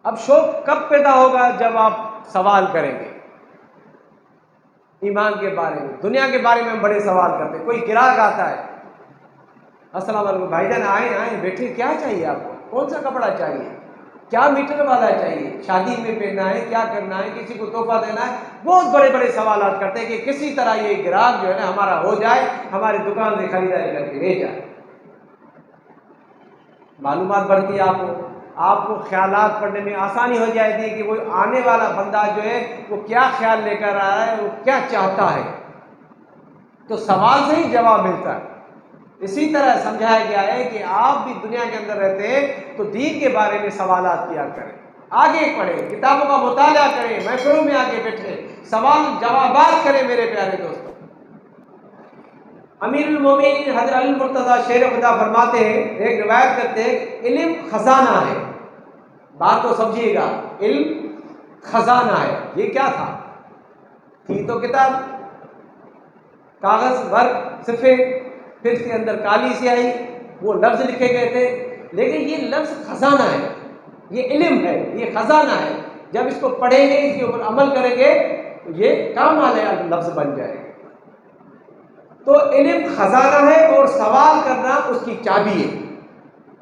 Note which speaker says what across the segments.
Speaker 1: اب شوق کب پیدا ہوگا؟ جب آپ سوال کریں گے ایمان کے بارے میں، دنیا کے بارے میں ہم بڑے سوال کرتے ہیں۔ کوئی گراہک آتا ہے، السلام علیکم بھائی جان، آئیں بیٹھے، کیا چاہیے آپ کو؟ کون سا کپڑا چاہیے؟ کیا میٹر والا چاہیے؟ شادی میں پہننا ہے؟ کیا کرنا ہے؟ کسی کو تحفہ دینا ہے؟ بہت بڑے بڑے سوالات کرتے ہیں کہ کسی طرح یہ گراہک جو ہے نا ہمارا ہو جائے، ہماری دکان سے خریداری کر کے لے جائے۔ معلومات بڑھتی ہے، آپ کو خیالات پڑھنے میں آسانی ہو جاتی ہے کہ وہ آنے والا بندہ جو ہے وہ کیا خیال لے کر آ رہا ہے، وہ کیا چاہتا ہے، تو سوال سے ہی جواب ملتا ہے۔ اسی طرح سمجھایا گیا ہے کہ آپ بھی دنیا کے اندر رہتے ہیں تو دین کے بارے میں سوالات کیا کریں، آگے پڑھیں، کتابوں کا مطالعہ کریں، محفلوں میں آگے بیٹھیں، سوال جوابات کریں میرے پیارے دوستوں۔ امیر المومنین حضرت علی المرتضیٰ شیر خدا فرماتے ہیں، ایک روایت کرتے ہیں، علم خزانہ ہے۔ بات کو سمجھیے گا، علم خزانہ ہے۔ یہ کیا تھا؟ تھی تو کتاب، کاغذ، ورق، صفحے، پھر اس کے اندر کالی سیاہی، وہ لفظ لکھے گئے تھے، لیکن یہ لفظ خزانہ ہے، یہ علم ہے، یہ خزانہ ہے۔ جب اس کو پڑھیں گے، اس کے اوپر عمل کریں گے تو یہ کام آنے والا لفظ بن جائے گا۔ تو علم خزانہ ہے اور سوال کرنا اس کی چابی ہے۔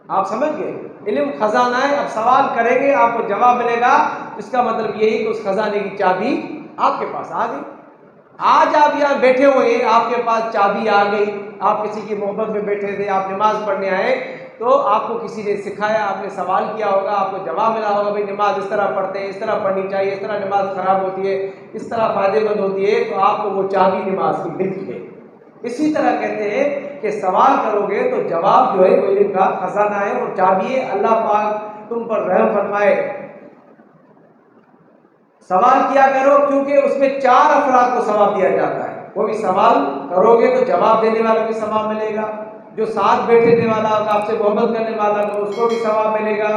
Speaker 1: آپ سمجھ گئے؟ علم خزانہ ہے، اب سوال کریں گے آپ کو جواب ملے گا، اس کا مطلب یہی کہ اس خزانے کی چابی آپ کے پاس آ گئی۔ آج آپ یہاں بیٹھے ہوئے ہیں، آپ کے پاس چابی آ گئی، آپ کسی کی محبت میں بیٹھے تھے، آپ نماز پڑھنے آئے تو آپ کو کسی نے سکھایا، آپ نے سوال کیا ہوگا، آپ کو جواب ملا ہوگا، بھائی نماز اس طرح پڑھتے ہیں، اس طرح پڑھنی چاہیے، اس طرح نماز خراب ہوتی ہے، اس طرح فائدے مند ہوتی ہے، تو آپ کو وہ چابی نماز کی مل گئی۔ اسی طرح کہتے ہیں کہ سوال کرو گے تو جواب جو ہے وہ علم کا خزانہ ہے اور چابی ہے۔ اللہ پاک تم پر رحم فرمائے۔ سوال کیا کرو، کیونکہ اس میں 4 افراد کو ثواب دیا جاتا ہے۔ کوئی سوال کرو گے تو جواب دینے والوں کو ثواب ملے گا، جو ساتھ بیٹھنے والا ہوگا، آپ سے محبت کرنے والا ہوگا، اس کو بھی ثواب ملے گا۔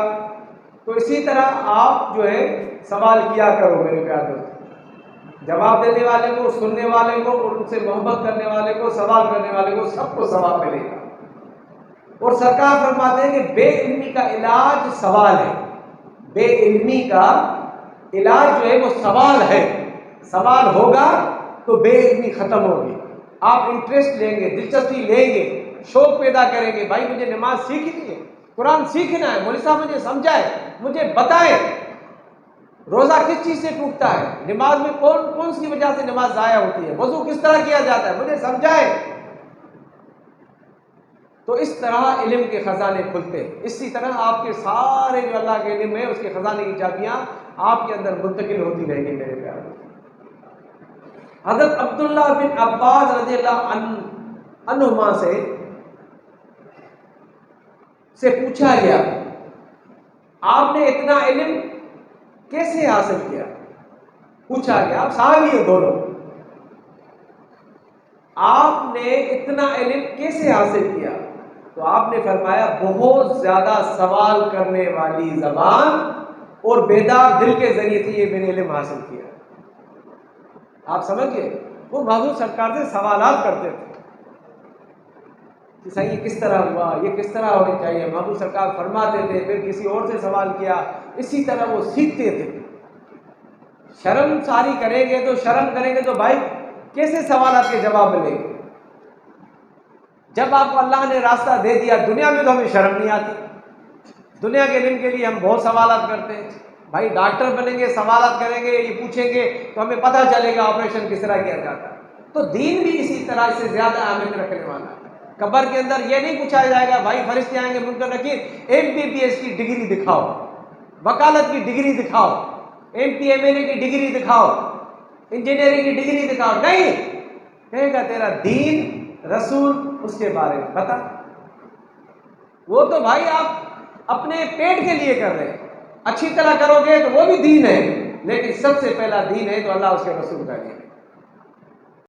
Speaker 1: تو اسی طرح آپ جو ہے سوال کیا کرو میرے پیارے دوست، جواب دینے والے کو، سننے والے کو، اور ان سے محبت کرنے والے کو، سوال کرنے والے کو، سب کو ثواب ملے گا۔ اور سرکار فرماتے ہیں کہ بے علمی کا علاج سوال ہے۔ بے علمی کا علاج جو ہے وہ سوال ہے۔ سوال ہوگا تو بے علمی ختم ہوگی، آپ انٹرسٹ لیں گے، دلچسپی لیں گے، شوق پیدا کریں گے، بھائی مجھے نماز سیکھنی ہے، قرآن سیکھنا ہے، مولوی صاحب مجھے سمجھائے، مجھے بتائیں روزہ کس چیز سے ٹوٹتا ہے، نماز میں کون سی وجہ سے نماز ضائع ہوتی ہے، وضو کس طرح کیا جاتا ہے، مجھے سمجھائے۔ تو اس طرح علم کے خزانے کھلتے ہیں۔ اسی طرح آپ کے سارے جو اللہ کے علم ہے اس کے خزانے کی چابیاں آپ کے اندر منتقل ہوتی رہیں گی میرے پیارے۔ حضرت عبداللہ بن عباس رضی اللہ عنہما سے پوچھا گیا، آپ نے اتنا علم کیسے حاصل کیا؟ پوچھا گیا، آپ صحابی ہیں دونوں، آپ نے اتنا علم کیسے حاصل کیا؟ تو آپ نے فرمایا، بہت زیادہ سوال کرنے والی زبان اور بیدار دل کے ذریعے سے یہ میں نے علم حاصل کیا۔ آپ سمجھ گئے؟ وہ حضور سرکار سے سوالات کرتے تھے کہ صحیح یہ کس طرح ہوا، یہ کس طرح ہونی چاہیے، حضور سرکار فرماتے تھے، پھر کسی اور سے سوال کیا، اسی طرح وہ سیکھتے تھے۔ شرم ساری کریں گے تو شرم کریں گے تو بھائی کیسے سوالات کے جواب ملیں گے؟ جب آپ کو اللہ نے راستہ دے دیا، دنیا میں تو ہمیں شرم نہیں آتی، دنیا کے علم کے لیے ہم بہت سوالات کرتے ہیں، بھائی ڈاکٹر بنیں گے، سوالات کریں گے، یہ پوچھیں گے تو ہمیں پتہ چلے گا آپریشن کس طرح کیا جاتا ہے۔ تو دین بھی اسی طرح سے زیادہ اہمیت رکھنے والا ہے۔ قبر کے اندر یہ نہیں پوچھا جائے گا، بھائی فرشتے آئیں گے منکر نکیر، MBBS کی ڈگری دکھاؤ، وکالت کی ڈگری دکھاؤ، MP MLA کی ڈگری دکھاؤ، انجینئرنگ کی ڈگری دکھاؤ، نہیں، کہے گا تیرا دین، رسول، اس کے بارے میں بتا۔ وہ تو بھائی آپ اپنے پیٹ کے لیے کر رہے ہیں، اچھی طرح کرو گے تو وہ بھی دین ہے، لیکن سب سے پہلا دین ہے تو اللہ اس کے رسول کا دین ہے۔